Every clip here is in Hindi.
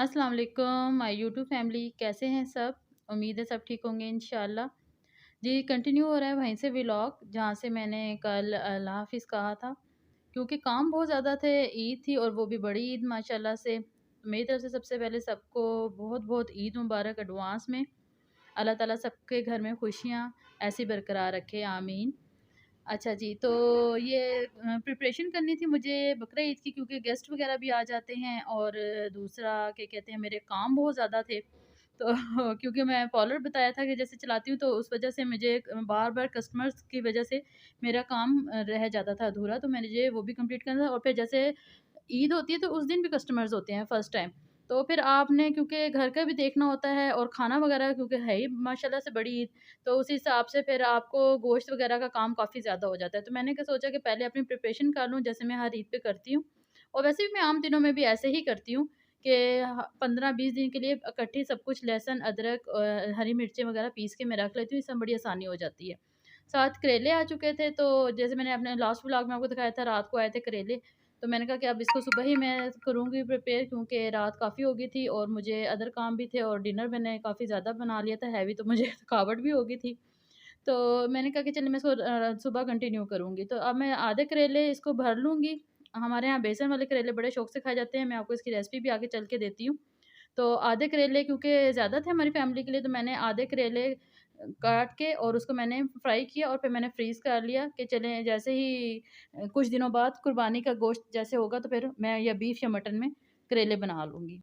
अस्सलाम वालेकुम माय यूट्यूब फैमिली, कैसे हैं सब? उम्मीद है सब ठीक होंगे इंशाल्लाह। जी, कंटिन्यू हो रहा है वहीं से व्लॉग जहाँ से मैंने कल अल्लाह हाफ़िज़ कहा था। क्योंकि काम बहुत ज़्यादा थे, ईद थी और वो भी बड़ी ईद माशाल्लाह से। मेरी तरफ से सबसे पहले सबको बहुत-बहुत ईद मुबारक एडवांस में। अल्लाह ताला सबके घर में खुशियाँ ऐसी बरकरार रखे, आमीन। अच्छा जी, तो ये प्रिपरेशन करनी थी मुझे बकरा ईद की, क्योंकि गेस्ट वग़ैरह भी आ जाते हैं और दूसरा क्या कहते हैं, मेरे काम बहुत ज़्यादा थे। तो क्योंकि मैं पार्लर बताया था कि जैसे चलाती हूँ, तो उस वज़ह से मुझे बार-बार कस्टमर्स की वज़ह से मेरा काम रह जाता था अधूरा, तो मुझे वो भी कंप्लीट करना था। और फिर जैसे ईद होती है तो उस दिन भी कस्टमर्स होते हैं फर्स्ट टाइम। तो फिर आपने क्योंकि घर का भी देखना होता है और खाना वग़ैरह, क्योंकि है ही माशाल्लाह से बड़ी ईद, तो उस हिसाब से फिर आपको गोश्त वग़ैरह का काम काफ़ी ज़्यादा हो जाता है। तो मैंने क्या सोचा कि पहले अपनी प्रिपरेशन कर लूँ, जैसे मैं हर ईद पे करती हूँ। और वैसे भी मैं आम दिनों में भी ऐसे ही करती हूँ कि 15-20 दिन के लिए इकट्ठी सब कुछ लहसुन, अदरक, हरी मिर्चें वग़ैरह पीस के मैं रख लेती हूँ, इससे बड़ी आसानी हो जाती है। साथ करेले आ चुके थे, तो जैसे मैंने अपने लास्ट व्लॉग में आपको दिखाया था, रात को आए थे करेले। तो मैंने कहा कि अब इसको सुबह ही मैं करूँगी प्रिपेयर, क्योंकि रात काफ़ी हो गई थी और मुझे अदर काम भी थे और डिनर मैंने काफ़ी ज़्यादा बना लिया था हैवी, तो मुझे थकावट भी हो गई थी। तो मैंने कहा कि चलिए मैं इसको सुबह कंटिन्यू करूँगी। तो अब मैं आधे करेले इसको भर लूँगी। हमारे यहाँ बेसन वाले करेले बड़े शौक से खाए जाते हैं, मैं आपको इसकी रेसिपी भी आगे चल के देती हूँ। तो आधे करेले क्योंकि ज़्यादा थे हमारी फैमिली के लिए, तो मैंने आधे करेले काट के और उसको मैंने फ्राई किया और फिर मैंने फ्रीज़ कर लिया कि चलें जैसे ही कुछ दिनों बाद कुर्बानी का गोश्त जैसे होगा, तो फिर मैं या बीफ या मटन में करेले बना लूँगी।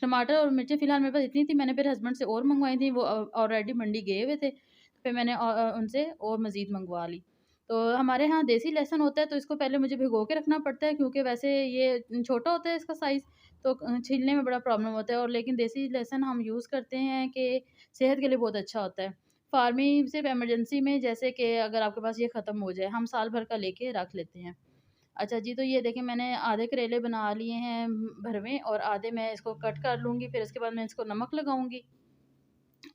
टमाटर और मिर्ची फ़िलहाल मेरे पास इतनी थी, मैंने फिर हस्बैंड से और मँगवाई थी, वो ऑलरेडी मंडी गए हुए थे, तो फिर मैंने उनसे और मज़ीद मँगवा ली। तो हमारे यहाँ देसी लहसुन होता है, तो इसको पहले मुझे भिगो के रखना पड़ता है, क्योंकि वैसे ये छोटा होता है इसका साइज़, तो छीलने में बड़ा प्रॉब्लम होता है। और लेकिन देसी लहसुन हम यूज़ करते हैं कि सेहत के लिए बहुत अच्छा होता है। फार्मी सिर्फ़ इमरजेंसी में, जैसे कि अगर आपके पास ये ख़त्म हो जाए, हम साल भर का लेके रख लेते हैं। अच्छा जी, तो ये देखिए मैंने आधे करेले बना लिए हैं भरवें, और आधे मैं इसको कट कर लूँगी, फिर इसके बाद मैं इसको नमक लगाऊँगी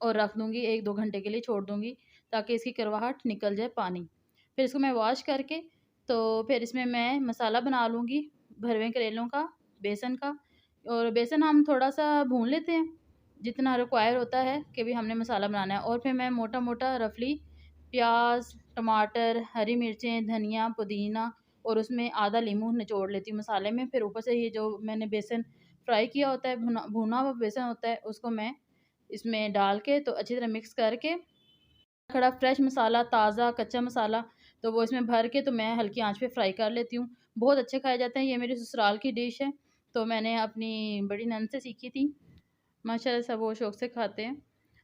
और रख दूँगी, 1-2 घंटे के लिए छोड़ दूँगी, ताकि इसकी कड़वाहट निकल जाए पानी। फिर इसको मैं वॉश करके, तो फिर इसमें मैं मसाला बना लूँगी भरवे करेलों का, बेसन का। और बेसन हम थोड़ा-सा भून लेते हैं, जितना रिक्वायर होता है कि भई हमने मसाला बनाना है। और फिर मैं मोटा-मोटा रफली प्याज़, टमाटर, हरी मिर्चें, धनिया, पुदीना और उसमें आधा लीमू निचोड़ लेती हूँ मसाले में। फिर ऊपर से ये जो मैंने बेसन फ्राई किया होता है, भुना भुना हुआ बेसन होता है, उसको मैं इसमें डाल के तो अच्छी तरह मिक्स करके, खड़ा फ्रेश मसाला, ताज़ा कच्चा मसाला, तो वो इसमें भर के तो मैं हल्की आँच पे फ्राई कर लेती हूँ। बहुत अच्छे खाए जाते हैं, ये मेरी ससुराल की डिश है, तो मैंने अपनी बड़ी नंद से सीखी थी। माशाल्लाह सब वो शौक से खाते हैं।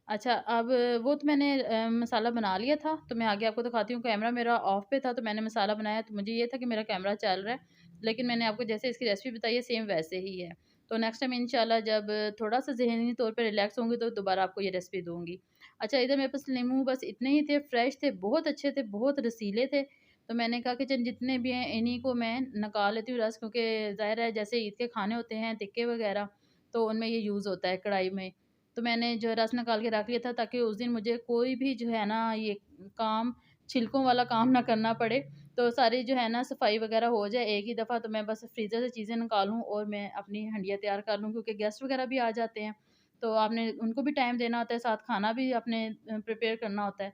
अच्छा, अब वो तो मैंने मसाला बना लिया था, तो मैं आगे आपको दिखाती हूँ। कैमरा मेरा ऑफ पे था, तो मैंने मसाला बनाया, तो मुझे ये था कि मेरा कैमरा चल रहा है, लेकिन मैंने आपको जैसे इसकी रेसिपी बताई है सेम वैसे ही है। तो नेक्स्ट टाइम इंशाल्लाह जब थोड़ा-सा ज़हनी तौर पे रिलैक्स होंगी, तो दोबारा आपको ये रेसिपी दूँगी। अच्छा, इधर मेरे पास नींबू बस इतने ही थे, फ्रेश थे, बहुत अच्छे थे, बहुत रसीले थे। तो मैंने कहा कि चल जितने भी हैं इन्हीं को मैं निकाल लेती हूँ रस, क्योंकि ज़ाहिर है जैसे ईद के खाने होते हैं टिक्के वगैरह, तो उनमें ये यूज़ होता है कढ़ाई में। तो मैंने जो है रस निकाल के रख लिया था, ताकि उस दिन मुझे कोई भी जो है ना ये काम, छिलकों वाला काम ना करना पड़े। तो सारी जो है ना सफाई वगैरह हो जाए एक ही दफ़ा, तो मैं बस फ्रीज़र से चीज़ें निकालूँ और मैं अपनी हंडिया तैयार कर लूँ, क्योंकि गेस्ट वगैरह भी आ जाते हैं। तो आपने उनको भी टाइम देना होता है, साथ खाना भी आपने प्रिपेयर करना होता है।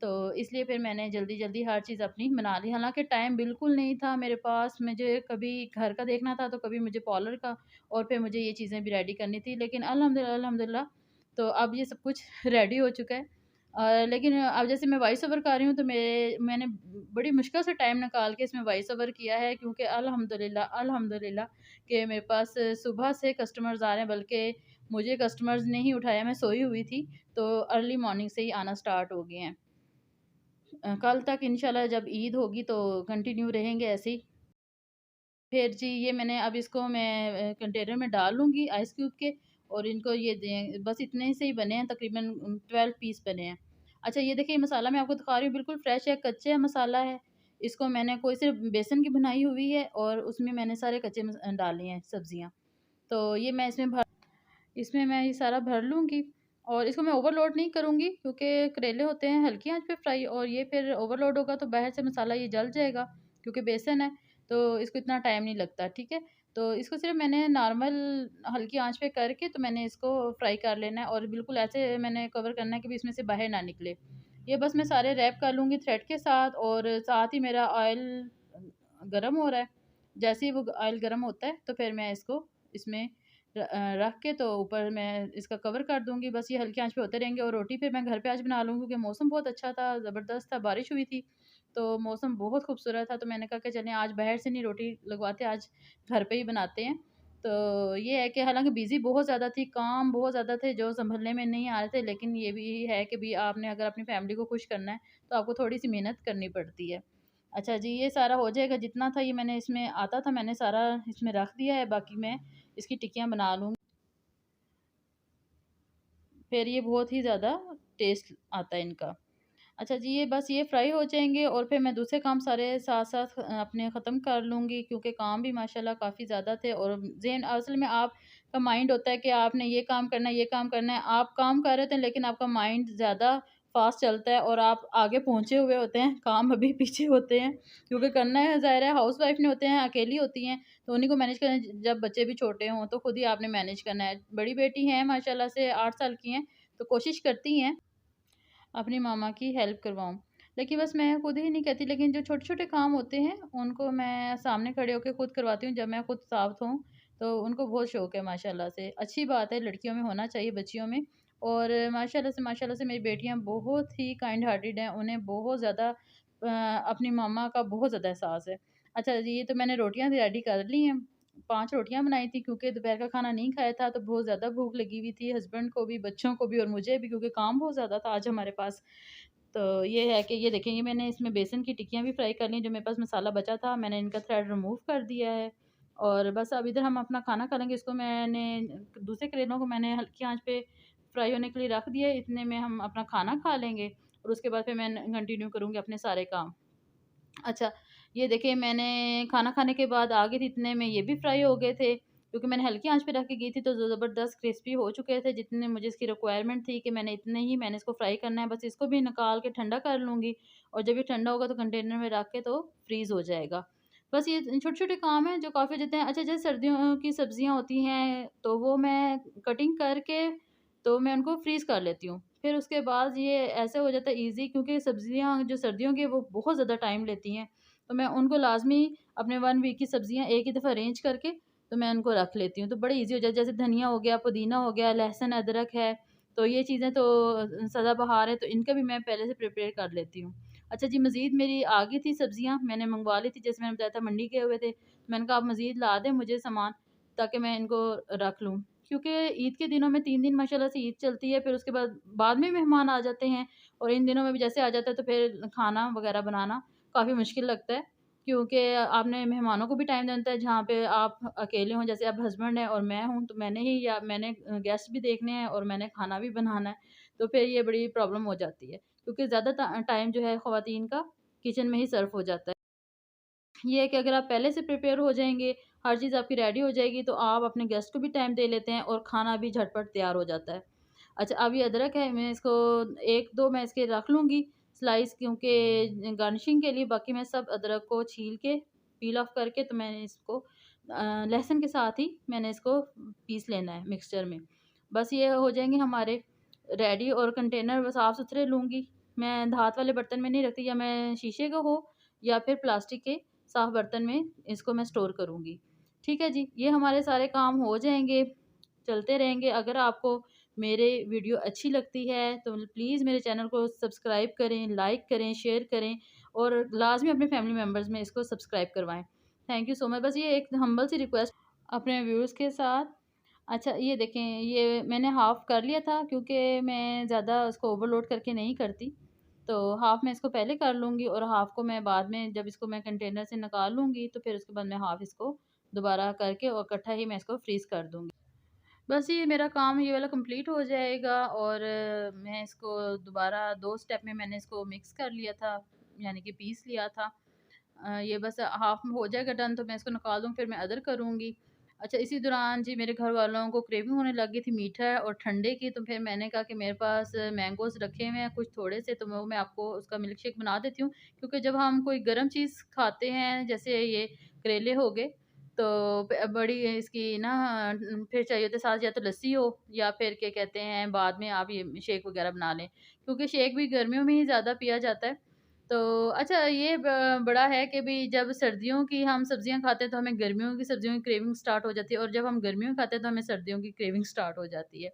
तो इसलिए फिर मैंने जल्दी-जल्दी हर चीज़ अपनी बना ली। हालाँकि टाइम बिल्कुल नहीं था मेरे पास, मुझे कभी घर का देखना था, तो कभी मुझे पार्लर का, और फिर मुझे ये चीज़ें भी रेडी करनी थी। लेकिन अल्हम्दुलिल्लाह अल्हम्दुलिल्लाह, तो अब ये सब कुछ रेडी हो चुका है। लेकिन अब जैसे मैं वॉइस ओवर कर रही हूँ, तो मैंने बड़ी मुश्किल से टाइम निकाल के इसमें वॉइस ओवर किया है, क्योंकि अल्हम्दुलिल्लाह अल्हम्दुलिल्लाह कि मेरे पास सुबह से कस्टमर्स आ रहे हैं, बल्कि मुझे कस्टमर्स ने ही उठाया, मैं सोई हुई थी, तो अर्ली मॉर्निंग से ही आना स्टार्ट हो गए हैं। कल तक इंशाल्लाह जब ईद होगी तो कंटिन्यू रहेंगे ऐसे ही। फिर जी ये मैंने अब इसको मैं कंटेनर में डाल लूँगी आइस क्यूब के, और इनको ये दें, बस इतने से ही बने हैं, तकरीबन 12 पीस बने हैं। अच्छा, ये देखिए मसाला मैं आपको दिखा रही हूँ, बिल्कुल फ्रेश है, कच्चे मसाला है। इसको मैंने कोई सिर्फ़ बेसन की बनाई हुई है, और उसमें मैंने सारे कच्चे डाले हैं सब्ज़ियाँ। तो ये मैं इसमें मैं ये सारा भर लूँगी, और इसको मैं ओवरलोड नहीं करूँगी, क्योंकि करेले होते हैं हल्की आँच पे फ्राई, और ये फिर ओवरलोड होगा तो बाहर से मसाला ये जल जाएगा, क्योंकि बेसन है, तो इसको इतना टाइम नहीं लगता, ठीक है? तो इसको सिर्फ़ मैंने नॉर्मल हल्की आँच पे करके तो मैंने इसको फ्राई कर लेना है और बिल्कुल ऐसे मैंने कवर करना है कि भी इसमें से बाहर ना निकले। ये बस मैं सारे रैप कर लूँगी थ्रेड के साथ और साथ ही मेरा ऑयल गरम हो रहा है। जैसे ही वो ऑयल गरम होता है तो फिर मैं इसको इसमें रख के तो ऊपर मैं इसका कवर कर दूँगी। बस ये हल्की आँच पे होते रहेंगे और रोटी फिर मैं घर पे आज बना लूँगी क्योंकि मौसम बहुत अच्छा था, ज़बरदस्त था, बारिश हुई थी। तो मौसम बहुत खूबसूरत था तो मैंने कहा कि चलें आज बाहर से नहीं रोटी लगवाते, आज घर पे ही बनाते हैं। तो ये है कि हालाँकि बिज़ी बहुत ज़्यादा थी, काम बहुत ज़्यादा थे जो सँभलने में नहीं आ रहे थे, लेकिन ये भी है कि भई आपने अगर अपनी फैमिली को खुश करना है, तो आपको थोड़ी-सी मेहनत करनी पड़ती है। अच्छा जी, ये सारा हो जाएगा, जितना था ये मैंने इसमें आता था मैंने सारा इसमें रख दिया है, बाकी मैं इसकी टिक्कियाँ बना लूँगी। फिर ये बहुत ही ज़्यादा टेस्ट आता है इनका। अच्छा जी, ये बस ये फ्राई हो जाएँगे और फिर मैं दूसरे काम सारे साथ-साथ अपने ख़त्म कर लूँगी क्योंकि काम भी माशाल्लाह काफ़ी ज़्यादा थे और ज़हन असल में आपका माइंड होता है कि आपने ये काम करना है, ये काम करना है। आप काम कर रहे होते हैं लेकिन आपका माइंड ज़्यादा फ़ास्ट चलता है और आप आगे पहुँचे हुए होते हैं, काम अभी पीछे होते हैं क्योंकि करना है ज़ाहिर है हाउसवाइफ़ नहीं होते हैं, अकेली होती हैं, तो उन्हीं को मैनेज करना है। जब बच्चे भी छोटे हों तो खुद ही आपने मैनेज करना है। बड़ी बेटी हैं माशाल्लाह से 8 साल की हैं, तो कोशिश करती हैं अपनी मामा की हेल्प करवाऊँ। लेकिन बस मैं खुद ही नहीं कहती लेकिन जो छोटे-छोटे काम होते हैं, उनको मैं सामने खड़े होके खुद करवाती हूँ जब मैं खुद साथ हूँ, तो उनको बहुत शौक है माशाल्लाह से। अच्छी बात है लड़कियों में होना चाहिए, बच्चियों में और माशाल्लाह से मेरी बेटियाँ बहुत ही काइंड हार्टेड हैं, उन्हें बहुत ज़्यादा अपनी मामा का बहुत ज़्यादा एहसास है। अच्छा जी, ये तो मैंने रोटियाँ रेडी कर ली हैं, 5 रोटियाँ बनाई थी क्योंकि दोपहर का खाना नहीं खाया था, तो बहुत ज़्यादा भूख लगी हुई थी हस्बैंड को भी, बच्चों को भी और मुझे भी क्योंकि काम बहुत ज़्यादा था आज हमारे पास। तो ये है कि ये देखें ये मैंने इसमें बेसन की टिक्कियाँ भी फ्राई कर ली, जो मेरे पास मसाला बचा था, मैंने इनका थ्रेड रिमूव कर दिया है और बस अब इधर हम अपना खाना खा लेंगे। इसको मैंने दूसरे करेलों को मैंने हल्की आँच पे फ्राई होने के लिए रख दिया है, इतने में हम अपना खाना खा लेंगे और उसके बाद फिर मैं कंटिन्यू करूँगी अपने सारे काम। अच्छा, ये देखिए मैंने खाना खाने के बाद आ गई थी, इतने में ये भी फ्राई हो गए थे, क्योंकि मैंने हल्की आँच पे रख के गई थी तो ज़बरदस्त क्रिस्पी हो चुके थे, जितने मुझे इसकी रिक्वायरमेंट थी कि मैंने इसको फ्राई करना है, बस इसको भी निकाल के ठंडा कर लूँगी और जब ये ठंडा होगा तो कंटेनर में रख के तो फ्रीज़ हो जाएगा। बस ये छोटे-छोटे काम हैं जो काफ़ी हो जाते हैं। अच्छा, जैसे सर्दियों की सब्जियाँ होती हैं, तो वो मैं कटिंग करके तो मैं उनको फ्रीज़ कर लेती हूँ। फिर उसके बाद ये ऐसे हो जाता है ईज़ी क्योंकि सब्जियाँ जो सर्दियों की है वो बहुत ज़्यादा टाइम लेती हैं। तो मैं उनको लाज़मी अपने 1 वीक की सब्जियाँ एक ही दफ़ा अरेंज करके तो मैं उनको रख लेती हूँ। तो बड़े ईज़ी हो जाए, जैसे धनिया हो गया, पुदीना हो गया, लहसुन, अदरक है, तो ये चीज़ें तो सदाबहार है तो इनका भी मैं पहले से प्रिपेयर कर लेती हूँ। अच्छा जी, मज़ीद मेरी आ गई थी सब्जियाँ, मैंने मंगवा ली थी, जैसे मैंने बताया था मंडी गए हुए थे। मैंने कहा आप मज़ीद ला दें मुझे सामान ताकि मैं इनको रख लूँ। क्योंकि ईद के दिनों में 3 दिन माशाल्लाह से ईद चलती है, फिर उसके बाद में मेहमान आ जाते हैं और इन दिनों में भी जैसे आ जाता है तो फिर खाना वग़ैरह बनाना काफ़ी मुश्किल लगता है। क्योंकि आपने मेहमानों को भी टाइम देना होता है, जहाँ पे आप अकेले हों, जैसे अब हस्बैंड है और मैं हूँ, तो मैंने गेस्ट भी देखने हैं और मैंने खाना भी बनाना है, तो फिर ये बड़ी प्रॉब्लम हो जाती है। क्योंकि ज़्यादा टाइम जो है ख़वातीन का किचन में ही सर्व हो जाता है। ये है कि अगर आप पहले से प्रिपेयर हो जाएँगे, हर चीज़ आपकी रेडी हो जाएगी, तो आप अपने गेस्ट को भी टाइम दे लेते हैं और खाना भी झटपट तैयार हो जाता है। अच्छा, अब ये अदरक है, मैं इसको 1-2 मैं इसके रख लूँगी स्लाइस क्योंकि गार्निशिंग के लिए, बाकी मैं सब अदरक को छील के, पील ऑफ करके तो मैंने इसको लहसुन के साथ ही मैंने इसको पीस लेना है मिक्सचर में। बस ये हो जाएँगे हमारे रेडी और कंटेनर साफ-सुथरे लूँगी। मैं धात वाले बर्तन में नहीं रखती, या मैं शीशे का हो या फिर प्लास्टिक के साफ बर्तन में इसको मैं स्टोर करूँगी। ठीक है जी, ये हमारे सारे काम हो जाएँगे, चलते रहेंगे। अगर आपको मेरे वीडियो अच्छी लगती है तो प्लीज़ मेरे चैनल को सब्सक्राइब करें, लाइक करें, शेयर करें और लाज़मी अपने फैमिली मेंबर्स में इसको सब्सक्राइब करवाएँ। Thank you so much. बस ये एक हम्बल सी रिक्वेस्ट अपने व्यूअर्स के साथ। अच्छा, ये देखें ये मैंने हाफ़ कर लिया था क्योंकि मैं ज़्यादा उसको ओवरलोड करके नहीं करती। तो हाफ़ मैं इसको पहले कर लूँगी और हाफ़ को मैं बाद में जब इसको मैं कंटेनर से निकाल लूँगी तो फिर उसके बाद मैं हाफ़ इसको दोबारा करके और इकट्ठा ही मैं इसको फ्रीज़ कर दूँगी। बस ये मेरा काम ये वाला कंप्लीट हो जाएगा और मैं इसको दोबारा 2 स्टेप में मैंने इसको मिक्स कर लिया था, यानी कि पीस लिया था। ये बस हाफ़ हो जाएगा डन तो मैं इसको निकाल दूँ, फिर मैं अदर करूँगी। अच्छा, इसी दौरान जी मेरे घर वालों को क्रेविंग होने लग गई थी मीठा और ठंडे की, तो फिर मैंने कहा कि मेरे पास मैंगोज़ रखे हुए हैं कुछ थोड़े से, तो वो मैं आपको उसका मिल्क शेक बना देती हूँ। क्योंकि जब हम कोई गर्म चीज़ खाते हैं, जैसे ये करेले हो गए, तो बड़ी इसकी ना फिर चाहिए होता है साथ, या तो लस्सी हो या फिर क्या कहते हैं बाद में आप ये शेक वगैरह बना लें, क्योंकि शेक भी गर्मियों में ही ज़्यादा पिया जाता है। तो अच्छा ये बड़ा है कि भी जब सर्दियों की हम सब्जियां खाते हैं तो हमें गर्मियों की सब्जियों की क्रेविंग स्टार्ट हो जाती है, और जब हम गर्मियों में खाते हैं तो हमें सर्दियों की क्रेविंग स्टार्ट हो जाती है।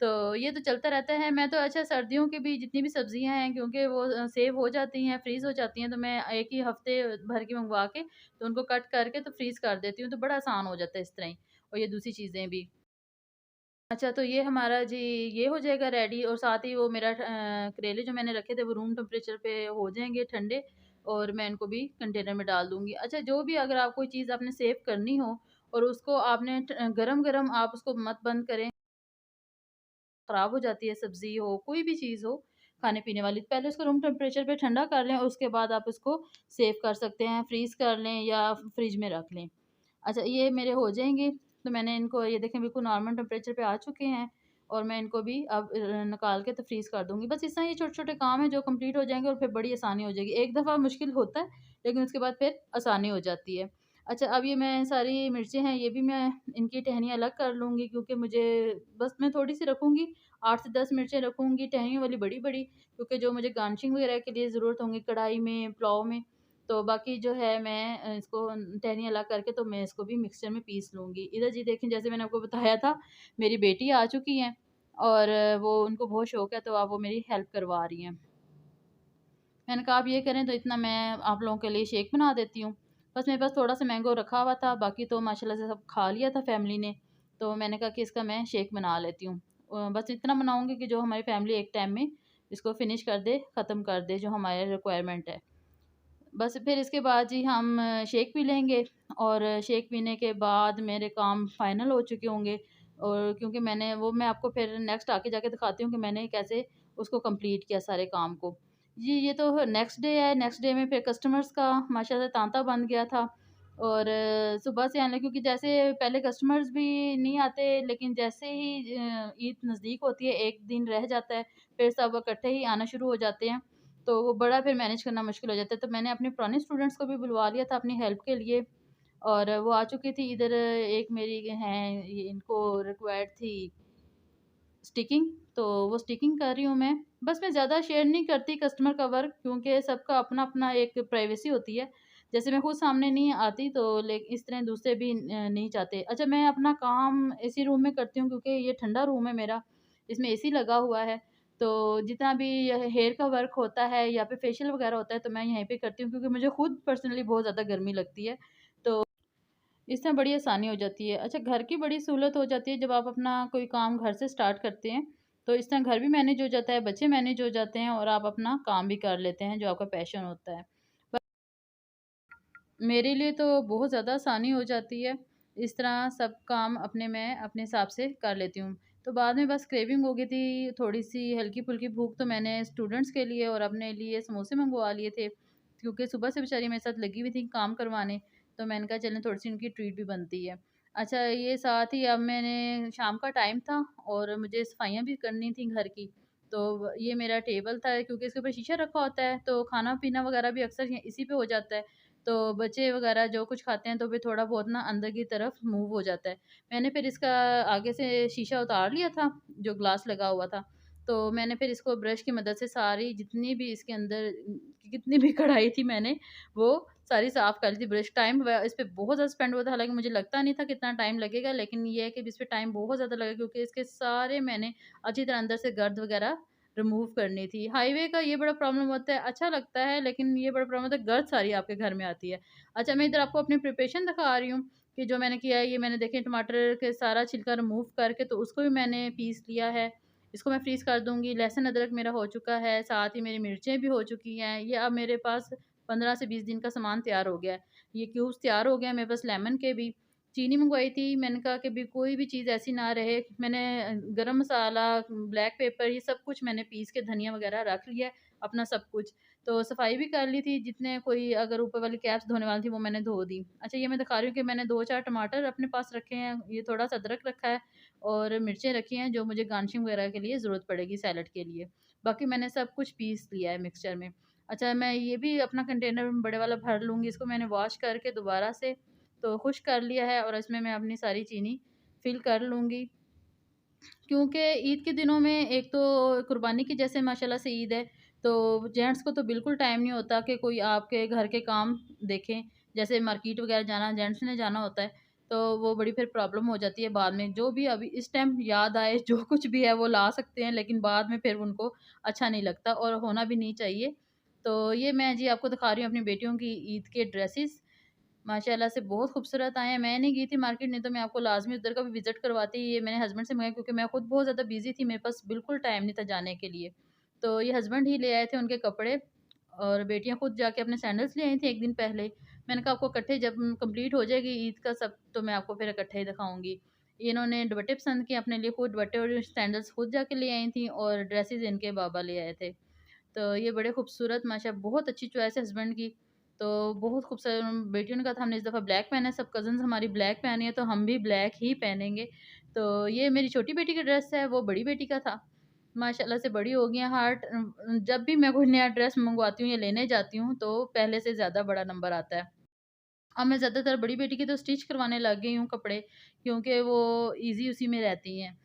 तो ये तो चलता रहता है। मैं तो अच्छा सर्दियों की भी जितनी भी सब्जियां हैं, क्योंकि वो सेव हो जाती हैं, फ्रीज हो जाती हैं, तो मैं एक ही हफ्ते भर की मंगवा के तो उनको कट करके तो फ्रीज कर देती हूँ, तो बड़ा आसान हो जाता है इस तरह ही। और ये दूसरी चीजें भी। अच्छा, तो ये हमारा जी ये हो जाएगा रेडी, और साथ ही वो मेरा करेले जो मैंने रखे थे वो रूम टेम्परेचर पे हो जाएंगे ठंडे, और मैं इनको भी कंटेनर में डाल दूंगी। अच्छा, जो भी अगर आप कोई चीज़ आपने सेव करनी हो और उसको आपने गरम गरम आप उसको मत बंद करें, खराब हो जाती है, सब्जी हो कोई भी चीज़ हो खाने पीने वाली, तो पहले उसको रूम टेम्परेचर पे ठंडा कर लें और उसके बाद आप उसको सेव कर सकते हैं, फ्रीज कर लें या फ्रिज में रख लें। अच्छा, ये मेरे हो जाएँगे, तो मैंने इनको ये देखें बिल्कुल नॉर्मल टेम्परेचर पे आ चुके हैं, और मैं इनको भी अब निकाल के तो फ्रीज़ कर दूँगी। बस इस तरह ये छोटे-छोटे काम हैं जो कंप्लीट हो जाएँगे, और फिर बड़ी आसानी हो जाएगी। एक दफ़ा मुश्किल होता है, लेकिन उसके बाद फिर आसानी हो जाती है। अच्छा, अब ये मैं सारी मिर्चें हैं, ये भी मैं इनकी टहनियाँ अलग कर लूँगी, क्योंकि मुझे बस मैं थोड़ी-सी रखूँगी, 8 से 10 मिर्चें रखूँगी, टहनियों वाली बड़ी-बड़ी, क्योंकि जो मुझे गार्निशिंग वगैरह के लिए ज़रूरत होंगी कढ़ाई में, पुलाव में। तो बाकी जो है मैं इसको टहनियाँ अलग करके तो मैं इसको भी मिक्सचर में पीस लूँगी। इधर जी देखें, जैसे मैंने आपको बताया था, मेरी बेटी आ चुकी हैं, और वो उनको बहुत शौक है, तो अब वो मेरी हेल्प करवा रही हैं। मैंने कहा आप ये करें तो इतना मैं आप लोगों के लिए शेक बना देती हूँ। बस मेरे पास थोड़ा-सा मैंगो रखा हुआ था, बाकी तो माशाल्लाह से सब खा लिया था फैमिली ने, तो मैंने कहा कि इसका मैं शेक बना लेती हूँ। बस इतना बनाऊँगी कि जो हमारी फैमिली एक टाइम में इसको फिनिश कर दे, ख़त्म कर दे, जो हमारे रिक्वायरमेंट है। बस फिर इसके बाद जी हम शेक पी लेंगे, और शेक पीने के बाद मेरे काम फाइनल हो चुके होंगे, और क्योंकि मैं आपको फिर नेक्स्ट आके जाके दिखाती हूँ कि मैंने कैसे उसको कंप्लीट किया सारे काम को। जी, ये तो नेक्स्ट डे है, नेक्स्ट डे में फिर कस्टमर्स का माशाल्लाह तांता बन गया था, और सुबह से आने, क्योंकि जैसे पहले कस्टमर्स भी नहीं आते, लेकिन जैसे ही ईद नज़दीक होती है, 1 दिन रह जाता है, फिर सब इकट्ठे ही आना शुरू हो जाते हैं। तो वो बड़ा फिर मैनेज करना मुश्किल हो जाता है। तो मैंने अपने पुराने स्टूडेंट्स को भी बुलवा लिया था अपनी हेल्प के लिए, और वो आ चुकी थी इधर। एक मेरी हैं, ये इनको रिक्वायर्ड थी स्टिकिंग, तो वो स्टिकिंग कर रही हूँ मैं। बस मैं ज़्यादा शेयर नहीं करती कस्टमर का वर्क, क्योंकि सबका अपना-अपना एक प्राइवेसी होती है। जैसे मैं खुद सामने नहीं आती, तो इस तरह दूसरे भी नहीं चाहते। अच्छा, मैं अपना काम इसी रूम में करती हूँ, क्योंकि ये ठंडा रूम है मेरा, इसमें एसी लगा हुआ है। तो जितना भी हेयर का वर्क होता है या फिर फेशियल वगैरह होता है, तो मैं यहीं पे करती हूँ, क्योंकि मुझे खुद पर्सनली बहुत ज़्यादा गर्मी लगती है। तो इससे बड़ी आसानी हो जाती है। अच्छा, घर की बड़ी सहूलत हो जाती है जब आप अपना कोई काम घर से स्टार्ट करते हैं, तो इस तरह घर भी मैनेज हो जाता है, बच्चे मैनेज हो जाते हैं, और आप अपना काम भी कर लेते हैं जो आपका पैशन होता है। मेरे लिए तो बहुत ज़्यादा आसानी हो जाती है। इस तरह सब काम मैं अपने हिसाब से कर लेती हूँ। तो बाद में बस क्रेविंग हो गई थी, थोड़ी-सी हल्की-फुल्की भूख, तो मैंने स्टूडेंट्स के लिए और अपने लिए समोसे मँगवा लिए थे। क्योंकि सुबह से बेचारी मेरे साथ लगी हुई थी काम करवाने, तो मैंने कहा चलें थोड़ी-सी उनकी ट्रीट भी बनती है। अच्छा, ये साथ ही अब मैंने शाम का टाइम था, और मुझे सफाइयाँ भी करनी थी घर की। तो ये मेरा टेबल था, क्योंकि इसके ऊपर शीशा रखा होता है, तो खाना-पीना वगैरह भी अक्सर य इसी पे हो जाता है। तो बच्चे वगैरह जो कुछ खाते हैं, तो फिर थोड़ा बहुत ना अंदर की तरफ मूव हो जाता है। मैंने फिर इसका आगे से शीशा उतार लिया था, जो ग्लास लगा हुआ था। तो मैंने फिर इसको ब्रश की मदद से सारी जितनी भी इसके अंदर कितनी भी कढ़ाई थी, मैंने वो सारी साफ़ कर ली थी। ब्रश टाइम इस पे बहुत ज़्यादा स्पेंड हुआ था, हालाँकि मुझे लगता नहीं था कितना टाइम लगेगा, लेकिन ये है कि इस पे टाइम बहुत ज़्यादा लगा, क्योंकि इसके सारे मैंने अच्छी तरह अंदर से गर्द वगैरह रिमूव करनी थी। हाईवे का ये बड़ा प्रॉब्लम होता है, अच्छा लगता है, लेकिन ये बड़ा प्रॉब्लम होता है, गर्द सारी आपके घर में आती है। अच्छा, मैं इधर आपको अपनी प्रिपरेशन दिखा रही हूँ कि जो मैंने किया है, ये मैंने देखें टमाटर के सारा छिलका रिमूव करके तो उसको भी मैंने पीस लिया है। इसको मैं फ्रीज़ कर दूँगी। लहसुन अदरक मेरा हो चुका है, साथ ही मेरी मिर्चें भी हो चुकी हैं। ये अब मेरे पास 15 से 20 दिन का सामान तैयार हो गया है। ये क्यूब्स तैयार हो गए हैं मेरे पास लेमन के भी। चीनी मँगवाई थी, मैंने कहा कि भी कोई भी चीज़ ऐसी ना रहे। मैंने गरम मसाला, ब्लैक पेपर, ये सब कुछ मैंने पीस के धनिया वगैरह रख लिया है, अपना सब कुछ। तो सफाई भी कर ली थी, जितने कोई अगर ऊपर वाली कैप्स धोने वाली थी वो मैंने धो दी। अच्छा, ये मैं दिखा रही हूँ कि मैंने 2-4 टमाटर अपने पास रखे हैं, ये थोड़ा-सा अदरक रखा है, और मिर्चें रखी हैं जो मुझे गार्निशिंग वगैरह के लिए ज़रूरत पड़ेगी सैलेड के लिए। बाकी मैंने सब कुछ पीस लिया है मिक्सचर में। अच्छा, मैं ये भी अपना कंटेनर बड़े वाला भर लूँगी, इसको मैंने वॉश करके दोबारा से तो खुश कर लिया है और इसमें मैं अपनी सारी चीनी फिल कर लूँगी। क्योंकि ईद के दिनों में एक तो कुर्बानी की जैसे माशाल्लाह से ईद है, तो जेंट्स को तो बिल्कुल टाइम नहीं होता कि कोई आपके घर के काम देखें। जैसे मार्केट वगैरह जाना जेंट्स ने जाना होता है, तो वो बड़ी फिर प्रॉब्लम हो जाती है बाद में। जो भी अभी इस टाइम याद आए, जो कुछ भी है वो ला सकते हैं, लेकिन बाद में फिर उनको अच्छा नहीं लगता और होना भी नहीं चाहिए। तो ये मैं जी आपको दिखा रही हूँ अपनी बेटियों की ईद के ड्रेसेस। माशाल्लाह से बहुत खूबसूरत आए हैं। मैं नहीं गई थी मार्केट, नहीं तो मैं आपको लाज़मी उधर का भी विज़िट करवाती। ये मैंने हस्बैंड से मँगाए क्योंकि मैं खुद बहुत ज़्यादा बिज़ी थी, मेरे पास बिल्कुल टाइम नहीं था जाने के लिए। तो ये हस्बैंड ही ले आए थे उनके कपड़े और बेटियाँ खुद जाके अपने सैंडल्स ले आई थी 1 दिन पहले। मैंने कहा आपको इकट्ठे जब कंप्लीट हो जाएगी ईद का सब, तो मैं आपको फिर इकट्ठे ही दिखाऊँगी। इन्होंने दुपट्टे पसंद किए अपने लिए, खुद दुपट्टे और सैंडल्स खुद जाके ले आई थी और ड्रेसेस इनके बाबा ले आए थे। तो ये बड़े खूबसूरत माशा बहुत अच्छी चॉइस है हस्बैंड की। तो बहुत खूबसूरत बेटियों ने कहा था हमने इस दफ़ा ब्लैक पहना है, सब कज़िन्स हमारी ब्लैक पहनी है, तो हम भी ब्लैक ही पहनेंगे। तो ये मेरी छोटी बेटी का ड्रेस है, वो बड़ी बेटी का था। माशाल्लाह से बड़ी हो गई हैं हार्ट जब भी मैं कोई नया ड्रेस मँगवाती हूँ या लेने जाती हूँ, तो पहले से ज़्यादा बड़ा नंबर आता है। अब मैं ज़्यादातर बड़ी बेटी के तो स्टिच करवाने लग गई हूँ कपड़े, क्योंकि वो ईज़ी उसी में रहती हैं।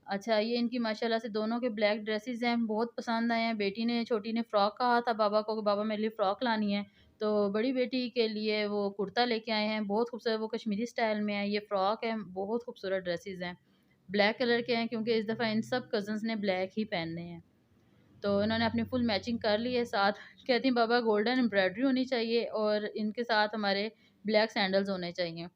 अच्छा, ये इनकी माशाल्लाह से दोनों के ब्लैक ड्रेसेस हैं, बहुत पसंद आए हैं। बेटी ने छोटी ने फ्रॉक कहा था बाबा को कि बाबा मेरे लिए फ़्रॉक लानी है, तो बड़ी बेटी के लिए वो कुर्ता लेके आए हैं, बहुत खूबसूरत, वो कश्मीरी स्टाइल में है। ये फ्रॉक है, बहुत खूबसूरत ड्रेसेस हैं। ब्लैक कलर के हैं क्योंकि इस दफ़ा इन सब कज़िन्स ने ब्लैक ही पहनने हैं। तो इन्होंने अपनी फुल मैचिंग कर ली है साथ। कहती हैं बाबा गोल्डन एम्ब्रॉयडरी होनी चाहिए और इनके साथ हमारे ब्लैक सैंडल्स होने चाहिए।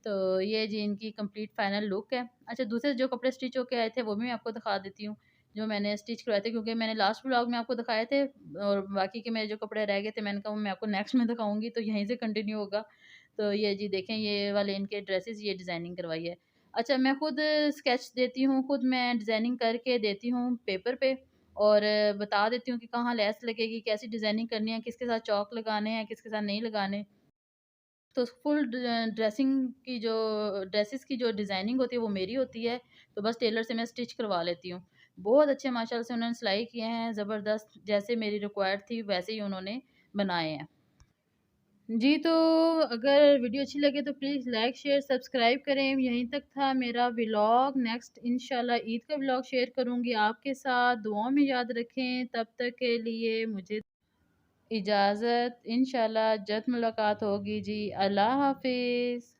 तो ये जी इनकी कंप्लीट फाइनल लुक है। अच्छा, दूसरे जो कपड़े स्टिच होके आए थे वो भी मैं आपको दिखा देती हूँ, जो मैंने स्टिच करवाए थे क्योंकि मैंने लास्ट व्लॉग में आपको दिखाए थे और बाकी के मेरे जो कपड़े रह गए थे मैंने कहा वो मैं आपको नेक्स्ट में दिखाऊँगी, तो यहीं से कंटिन्यू होगा। तो ये जी देखें ये वाले इनके ड्रेसेस ये डिज़ाइनिंग करवाई है। अच्छा, मैं खुद स्केच देती हूँ, खुद मैं डिज़ाइनिंग करके देती हूँ पेपर पे और बता देती हूँ कि कहाँ लेस लगेगी, कैसी डिज़ाइनिंग करनी है, किसके साथ चॉक लगाने हैं, किसके साथ नहीं लगाने। तो फुल ड्रेसिंग की जो ड्रेसेस की जो डिज़ाइनिंग होती है वो मेरी होती है, तो बस टेलर से मैं स्टिच करवा लेती हूँ। बहुत अच्छे माशाल्लाह से उन्होंने सिलाई किए हैं, ज़बरदस्त जैसे मेरी रिक्वायर्ड थी वैसे ही उन्होंने बनाए हैं। जी, तो अगर वीडियो अच्छी लगे तो प्लीज़ लाइक, शेयर, सब्सक्राइब करें। यहीं तक था मेरा व्लॉग, नेक्स्ट इंशाल्लाह ईद का व्लॉग शेयर करूँगी आपके साथ। दुआओं में याद रखें, तब तक के लिए मुझे इजाज़त। इंशाल्लाह जल्द मुलाकात होगी जी। अल्लाह हाफ़िज़।